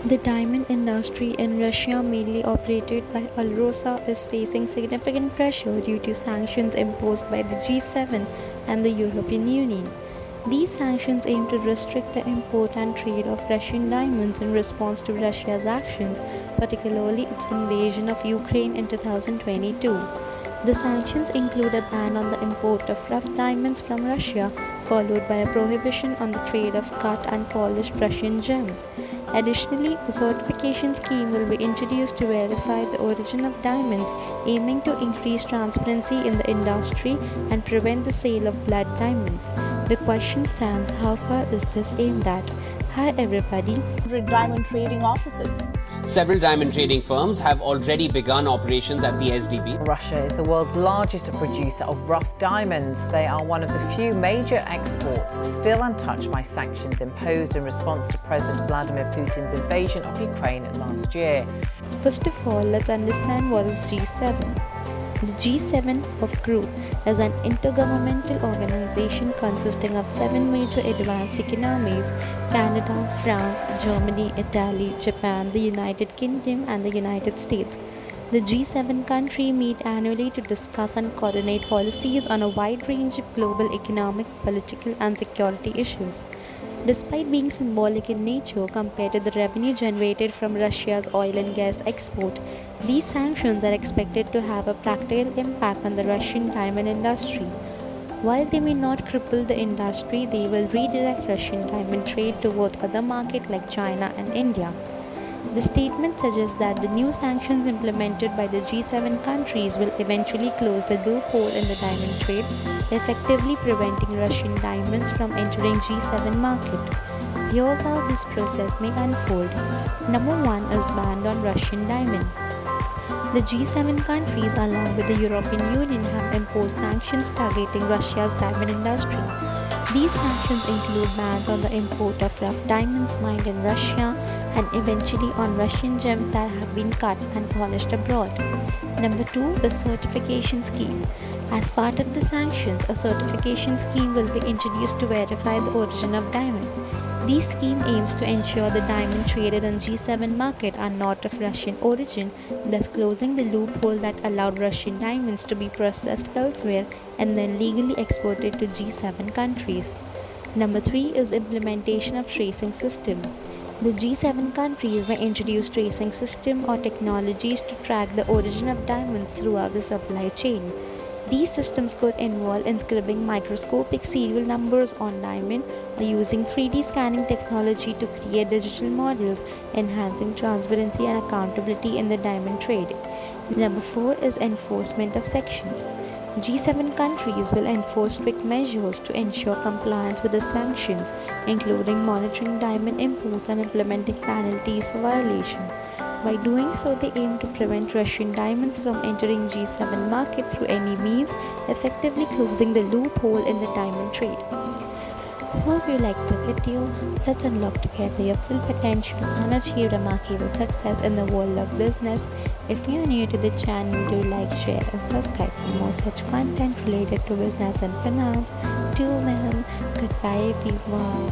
The diamond industry in Russia, mainly operated by Alrosa, is facing significant pressure due to sanctions imposed by the G7 and the European Union. These sanctions aim to restrict the import and trade of Russian diamonds in response to Russia's actions, particularly its invasion of Ukraine in 2022. The sanctions include a ban on the import of rough diamonds from Russia, followed by a prohibition on the trade of cut and polished Russian gems. Additionally, a certification scheme will be introduced to verify the origin of diamonds, aiming to increase transparency in the industry and prevent the sale of blood diamonds. The question stands: how far is this aimed at? Hi everybody. Diamond trading offices. Several diamond trading firms have already begun operations at the SDB. Russia is the world's largest producer of rough diamonds. They are one of the few major exports still untouched by sanctions imposed in response to President Vladimir Putin's invasion of Ukraine last year. First of all, let's understand what is G7. The G7 of Group is an intergovernmental organization consisting of 7 major advanced economies: Canada, France, Germany, Italy, Japan, the United Kingdom, and the United States. The G7 countries meet annually to discuss and coordinate policies on a wide range of global economic, political, and security issues. Despite being symbolic in nature compared to the revenue generated from Russia's oil and gas export, these sanctions are expected to have a practical impact on the Russian diamond industry. While they may not cripple the industry, they will redirect Russian diamond trade towards other markets like China and India. The statement suggests that the new sanctions implemented by the G7 countries will eventually close the loophole in the diamond trade, effectively preventing Russian diamonds from entering G7 market. Here's how this process may unfold. Number 1 is ban on Russian diamond. The G7 countries, along with the European Union, have imposed sanctions targeting Russia's diamond industry. These sanctions include bans on the import of rough diamonds mined in Russia and eventually on Russian gems that have been cut and polished abroad. Number 2 is certification scheme. As part of the sanctions, a certification scheme will be introduced to verify the origin of diamonds. This scheme aims to ensure the diamonds traded on G7 market are not of Russian origin, thus closing the loophole that allowed Russian diamonds to be processed elsewhere and then legally exported to G7 countries. Number 3 is implementation of tracing system. The G7 countries may introduce tracing system or technologies to track the origin of diamonds throughout the supply chain. These systems could involve inscribing microscopic serial numbers on diamond or using 3D scanning technology to create digital models, enhancing transparency and accountability in the diamond trade. Number 4 is enforcement of sanctions. G7 countries will enforce strict measures to ensure compliance with the sanctions, including monitoring diamond imports and implementing penalties for violation. By doing so, they aim to prevent Russian diamonds from entering G7 market through any means, effectively closing the loophole in the diamond trade. Hope you liked the video. Let's unlock together your full potential and achieve remarkable success in the world of business. If you are new to the channel, do like, share and subscribe for more such content related to business and finance. Till then, goodbye everyone.